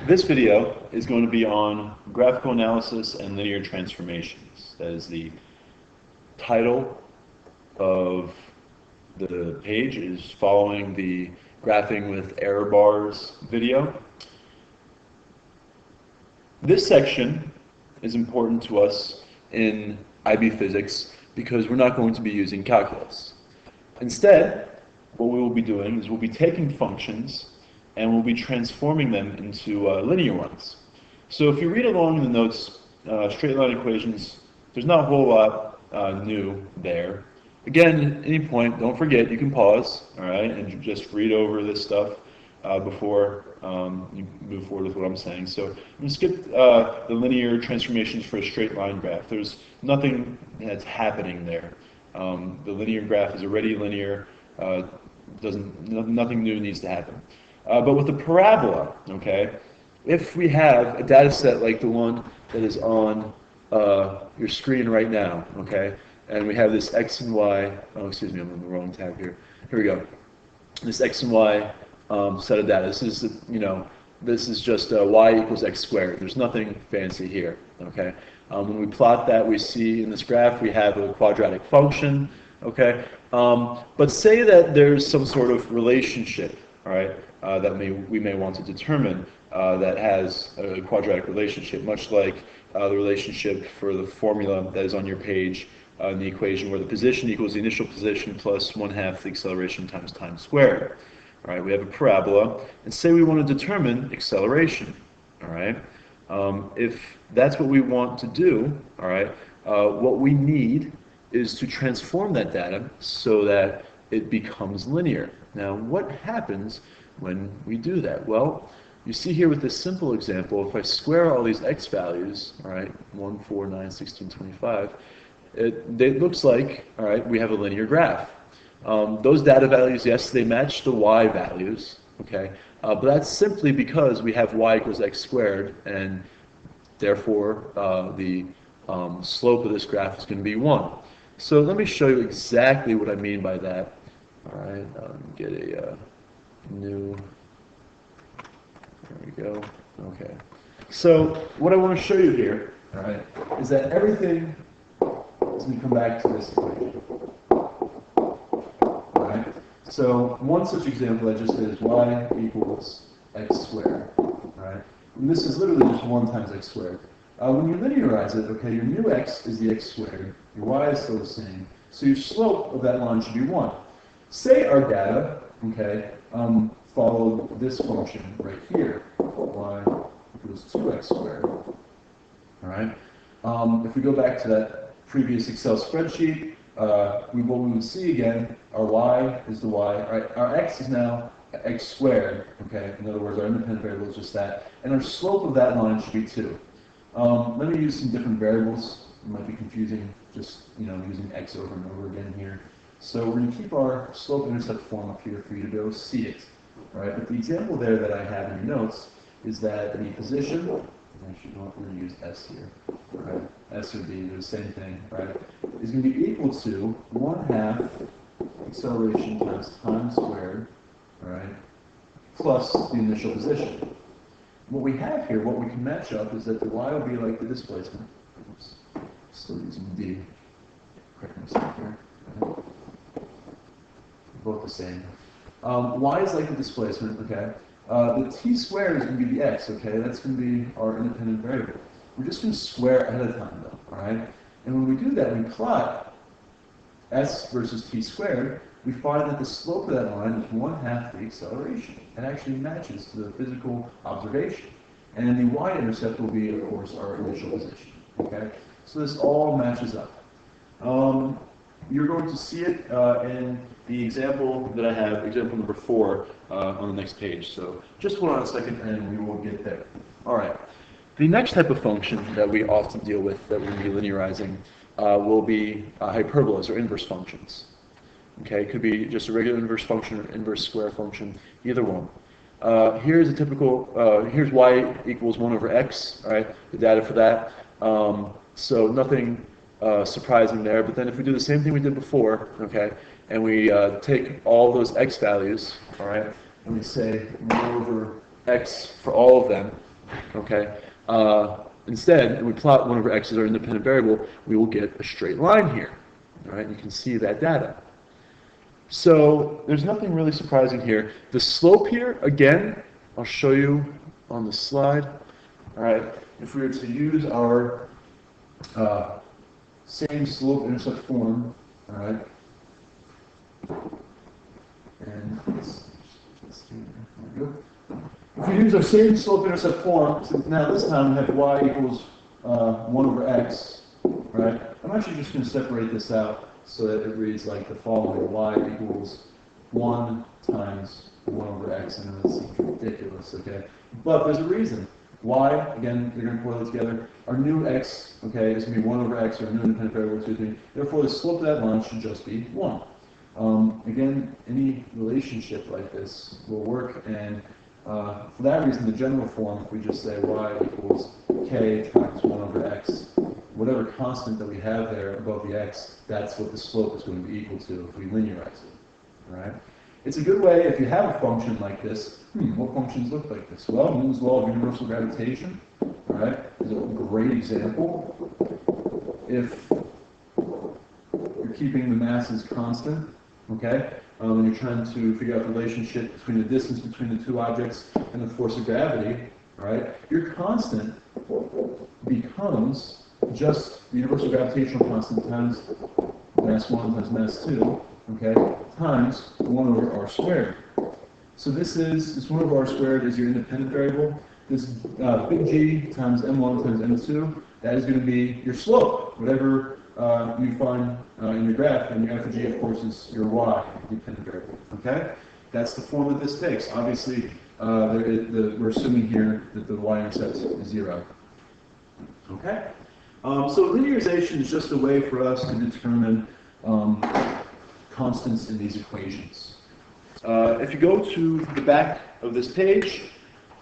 This video is going to be on graphical analysis and linear transformations. That is the title of the page, is following the graphing with error bars video. This section is important to us in IB physics because we're not going to be using calculus. Instead, what we will be doing is we'll be taking functions and we'll be transforming them into linear ones. So if you read along in the notes, straight line equations, there's not a whole lot new there. Again, at any point, don't forget, you can pause, all right, and just read over this stuff before you move forward with what I'm saying. So I'm going to skip the linear transformations for a straight line graph. There's nothing that's happening there. The linear graph is already linear. Nothing new needs to happen. But with the parabola, okay, if we have a data set like the one that is on your screen right now, okay, and we have this x and y, oh, excuse me, I'm on the wrong tab here. Here we go. This x and y set of data. This is, this is just y equals x squared. There's nothing fancy here, okay? When we plot that, we see in this graph we have a quadratic function, okay? But say that there's some sort of relationship, all right, that we may want to determine that has a quadratic relationship, much like the relationship for the formula that is on your page in the equation, where the position equals the initial position plus 1/2 the acceleration times time squared. All right, we have a parabola, and say we want to determine acceleration. All right, if that's what we want to do, all right, what we need is to transform that data so that it becomes linear. Now, what happens when we do that? Well, you see here with this simple example, if I square all these x values, all right, 1, 4, 9, 16, 25, it looks like, all right, we have a linear graph. Those data values, yes, they match the y values, okay, but that's simply because we have y equals x squared, and therefore the slope of this graph is going to be 1. So let me show you exactly what I mean by that. All right, get a new, there we go, okay. So what I want to show you here, all right, is that everything is going to come back to this equation. All right, so one such example I just did is y equals x squared, all right, and this is literally just 1 times x squared. When you linearize it, okay, your new x is the x squared, your y is still the same, so your slope of that line should be 1. Say our data, okay, followed this function right here, y equals 2x squared, all right? If we go back to that previous Excel spreadsheet, what we would see again, our y is the y, our x is now x squared, okay? In other words, our independent variable is just that, and our slope of that line should be 2. Let me use some different variables. It might be confusing just, using x over and over again here. So we're going to keep our slope-intercept form up here for you to be able to see it. All right, but the example there that I have in your notes is that the position, actually, we're going to use s here. All right, s or b, they're the same thing, right? Is going to be equal to 1/2 acceleration times time squared, all right, plus the initial position. What we have here, what we can match up, is that the y will be like the displacement. Oops, still using d. Correct myself here. Both the same. Y is like the displacement, okay? The t squared is going to be the x, okay? That's going to be our independent variable. We're just going to square ahead of time, though, all right? And when we do that, we plot s versus t squared, we find that the slope of that line is 1/2 the acceleration. It actually matches to the physical observation. And the y-intercept will be, of course, our initial position, okay? So this all matches up. You're going to see it in the example that I have, example number 4, on the next page. So just hold on a second and we will get there. All right. The next type of function that we often deal with that we'll be linearizing will be hyperbolas or inverse functions. Okay, it could be just a regular inverse function or inverse square function, either one. Here's a typical, here's y equals 1 over x, all right, the data for that. So nothing surprising there, but then if we do the same thing we did before, okay, and we take all those x values, all right, and we say 1 over x for all of them, okay? Instead, and we plot 1 over x as our independent variable, we will get a straight line here, all right? You can see that data. So there's nothing really surprising here. The slope here, again, I'll show you on the slide, all right? If we were to use our same slope-intercept form, all right? And let's see, there we go. If we use our same slope-intercept form, so now this time we have y equals 1 over x, right? I'm actually just going to separate this out so that it reads like the following: y equals 1 times 1 over x, and this is ridiculous, okay? But there's a reason. Y, again, you're going to boil it together. Our new x, okay, is going to be 1 over x, or our new independent variable, excuse me. Therefore, the slope of that line should just be 1. Again, any relationship like this will work, and for that reason, the general form, if we just say y equals k times 1 over x, whatever constant that we have there above the x, that's what the slope is going to be equal to if we linearize it, all right? It's a good way, if you have a function like this, what functions look like this? Well, Newton's law of universal gravitation, all right, is a great example. If you're keeping the masses constant, okay, and you're trying to figure out the relationship between the distance between the two objects and the force of gravity, right, your constant becomes just the universal gravitational constant times mass 1 times mass 2, okay, times 1 over r squared. So this 1 over r squared is your independent variable. This big G times m1 times m2, that is going to be your slope, whatever you find in your graph, and your f of g, of course, is your y, dependent variable, okay? That's the form that this takes. Obviously, we're assuming here that the y-intercept is 0, okay? So linearization is just a way for us to determine constants in these equations. If you go to the back of this page,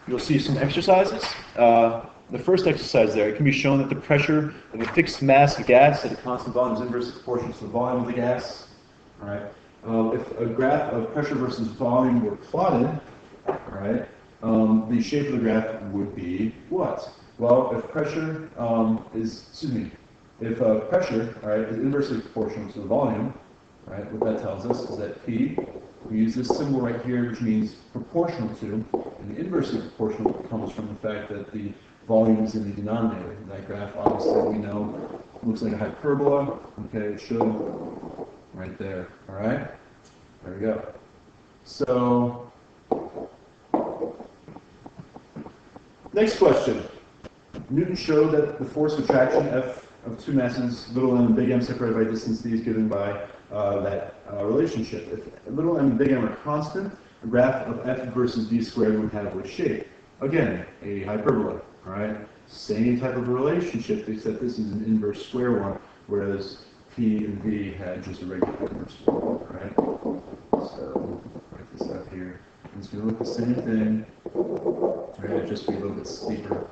you'll see some exercises. The first exercise there, it can be shown that the pressure of a fixed mass of gas at a constant volume is inversely proportional to the volume of the gas. All right. If a graph of pressure versus volume were plotted, all right, the shape of the graph would be what? Well, if pressure if pressure, all right, is inversely proportional to the volume, right, what that tells us is that P, we use this symbol right here, which means proportional to, and the inversely proportional comes from the fact that the volume is in the denominator. That graph, obviously, we know looks like a hyperbola. Okay, it should, right there. All right, there we go. So, next question. Newton showed that the force of attraction F of two masses, little m and big M, separated by distance d, is given by that relationship. If little m and big M are constant, a graph of F versus d squared would have what shape? Again, a hyperbola. All right, same type of relationship, except this is an inverse square one, whereas P and V had just a regular inverse one. Right? So write this out here. It's going to look the same thing. Right? It'll just be a little bit steeper.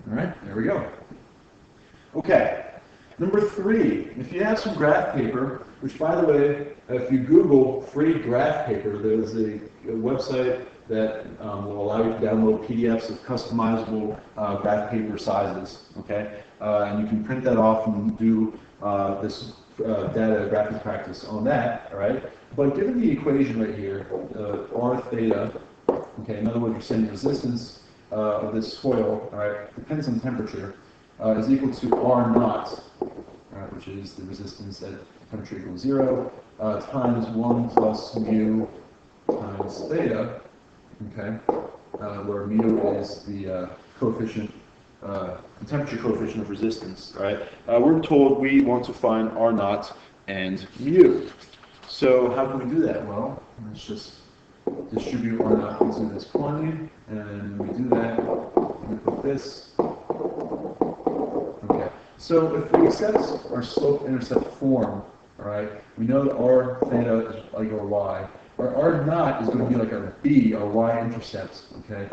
Alright, there we go. Okay, number 3, if you have some graph paper, which by the way, if you Google free graph paper, there's a website that will allow you to download PDFs of customizable graph paper sizes, okay? And you can print that off and do this data graphing practice on that, all right? But given the equation right here, r theta, okay, in other words, you're saying resistance of this foil, all right, depends on temperature, is equal to r naught, which is the resistance at temperature equals 0, times 1 plus mu times theta, okay, where mu is the coefficient, the temperature coefficient of resistance, right? We're told we want to find r naught and mu. So how can we do that? Well, let's just distribute r naught into this quantity, and when we do that, we put this. Okay. So if we accept our slope-intercept form, all right, we know that r theta is like our y. Our r naught is going to be like our b, our y-intercept. Okay.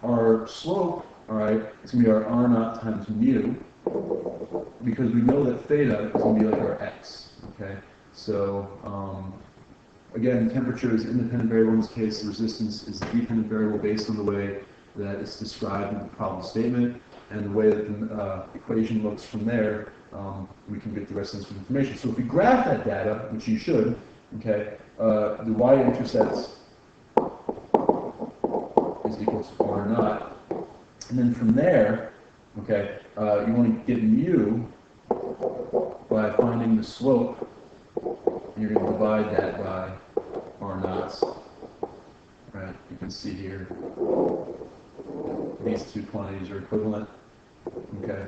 Our slope, all right, is going to be our r naught times mu, because we know that theta is going to be like our x. Okay. So again, temperature is an independent variable in this case. The resistance is a dependent variable based on the way that it's described in the problem statement, and the way that the equation looks from there, we can get the rest of this information. So if we graph that data, which you should, okay, the y-intercepts is equal to r naught, and then from there, okay, you want to get mu by finding the slope. You're going to divide that by r naught. Right? You can see here these two quantities are equivalent. Okay,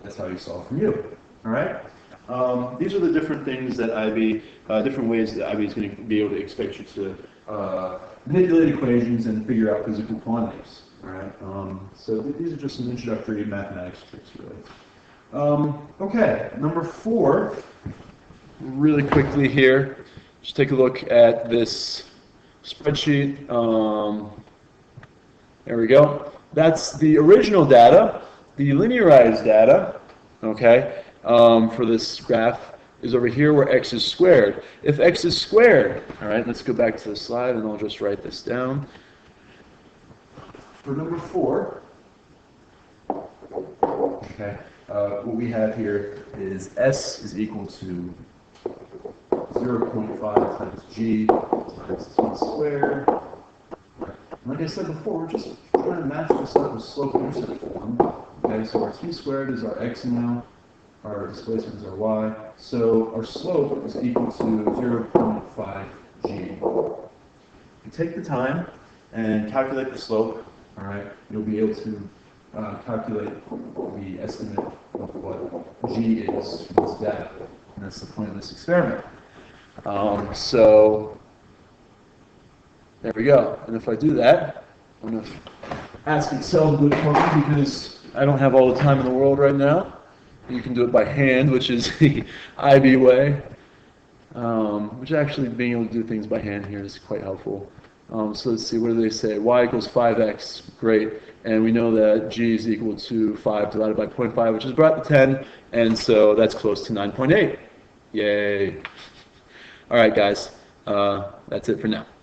that's how you solve for mu. All right. These are the different things that IB, different ways that IB is going to be able to expect you to manipulate equations and figure out physical quantities. All right. So these are just some introductory mathematics tricks, really. Okay, number 4. Really quickly here, just take a look at this spreadsheet. There we go. That's the original data. The linearized data, okay, for this graph is over here where x is squared. If x is squared, all right, let's go back to the slide and I'll just write this down. For number 4, okay, what we have here is s is equal to 0.5 times g times t squared. Like I said before, we're just trying to match this up with slope-intercept form. Okay, so our t squared is our x now, our displacement is our y. So our slope is equal to 0.5 g. If you take the time and calculate the slope, all right, you'll be able to calculate the estimate of what g is from this data. And that's the point of this experiment. So there we go. And if I do that, I'm going to ask Excel to do it for me because I don't have all the time in the world right now. You can do it by hand, which is the IB way. Which actually being able to do things by hand here is quite helpful. So let's see, what do they say? Y equals 5x, great. And we know that g is equal to 5 divided by 0.5, which is about 10. And so that's close to 9.8. Yay. All right, guys. That's it for now.